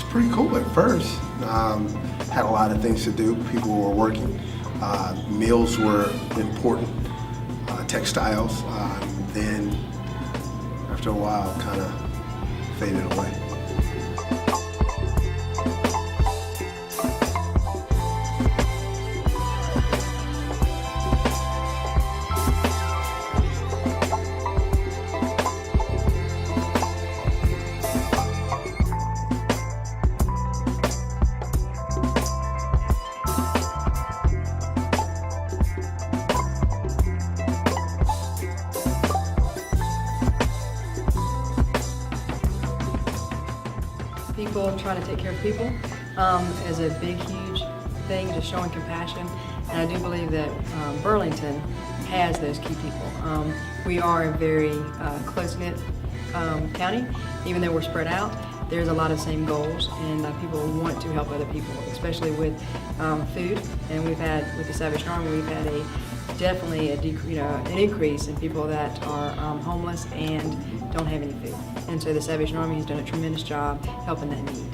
pretty cool at first. Had a lot of things to do. People were working. Meals were important. Textiles. Then after a while, kind of faded away. People trying to take care of people is a big, huge thing, just showing compassion. And I do believe that Burlington has those key people. We are a very close-knit county, even though we're spread out. There's a lot of same goals, and people want to help other people, especially with food. And we've had, with the Salvation Army, we've had definitely an increase in people that are homeless and don't have any food. And so the Salvation Army has done a tremendous job helping that need.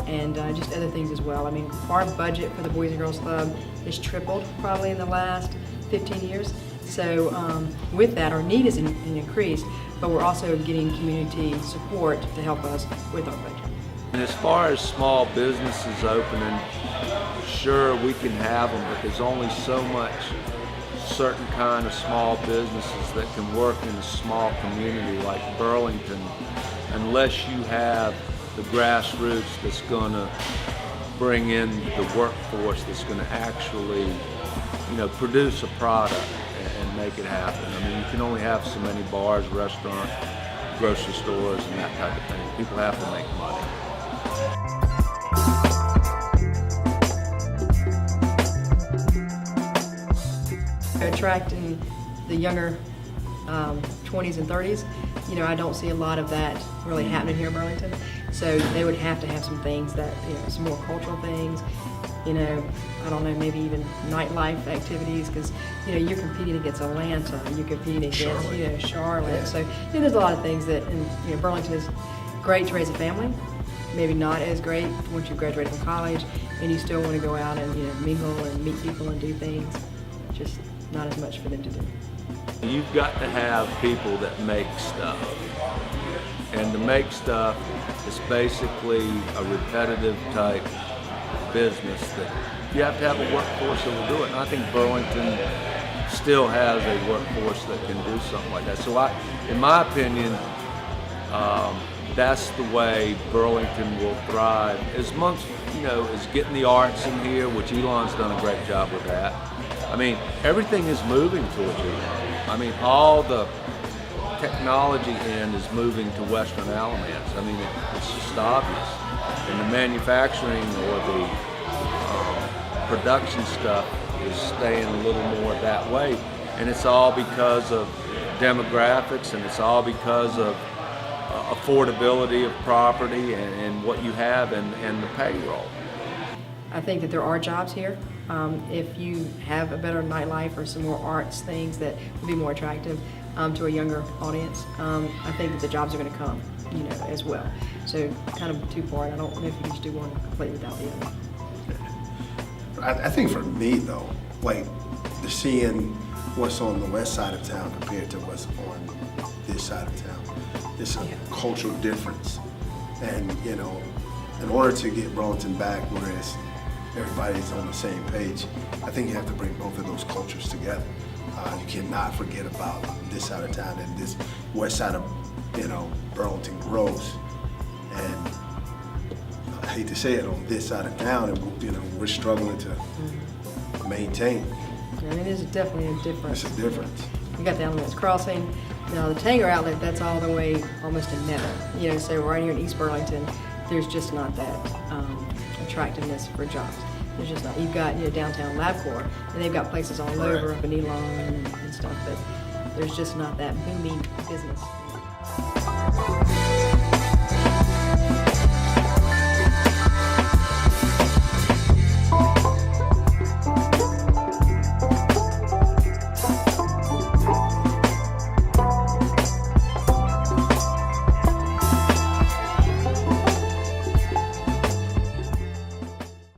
And just other things as well. I mean, our budget for the Boys and Girls Club has tripled probably in the last 15 years. So with that, our need is increased, but we're also getting community support to help us with our budget. And as far as small businesses opening, sure, we can have them, but there's only so much certain kind of small businesses that can work in a small community like Burlington, unless you have the grassroots that's going to bring in the workforce that's going to actually, produce a product and make it happen. I mean, you can only have so many bars, restaurants, grocery stores, and that type of thing. People have to make money. Attracting the younger 20s and 30s, I don't see a lot of that really happening here in Burlington. So they would have to have some things that, some more cultural things, I don't know, maybe even nightlife activities, because, you're competing against Atlanta, you're competing against, Charlotte. Yeah. So, there's a lot of things that, and, Burlington is great to raise a family, maybe not as great once you graduate from college, and you still want to go out and, mingle and meet people and do things. Just not as much for them to do. You've got to have people that make stuff. And to make stuff is basically a repetitive type business that you have to have a workforce that will do it. And I think Burlington still has a workforce that can do something like that. So in my opinion, that's the way Burlington will thrive. As much, as getting the arts in here, which Elon's done a great job with that. I mean, everything is moving towards Elon. I mean, all the technology end is moving to Western Alamance. I mean, it's just obvious. And the manufacturing or the production stuff is staying a little more that way. And it's all because of demographics, and it's all because of affordability of property and what you have and the payroll. I think that there are jobs here. If you have a better nightlife or some more arts things that would be more attractive to a younger audience, I think that the jobs are going to come, as well. So kind of two-part. I don't know if you can just do one completely without the other. I think for me though, like seeing what's on the west side of town compared to what's on this side of town, it's a cultural difference. And in order to get Burlington back, whereas everybody's on the same page, I think you have to bring both of those cultures together. You cannot forget about this side of town and this west side of, Burlington grows. And I hate to say it, on this side of town, and we're struggling to maintain. I mean, there's definitely a difference. It's a difference. You got the Elements Crossing. Now the Tanger Outlet, that's all the way almost in Meadow. So right here in East Burlington, there's just not that attractiveness for jobs. There's just not. You've got downtown LabCorp, and they've got places all over up in Elon and stuff, but there's just not that booming business.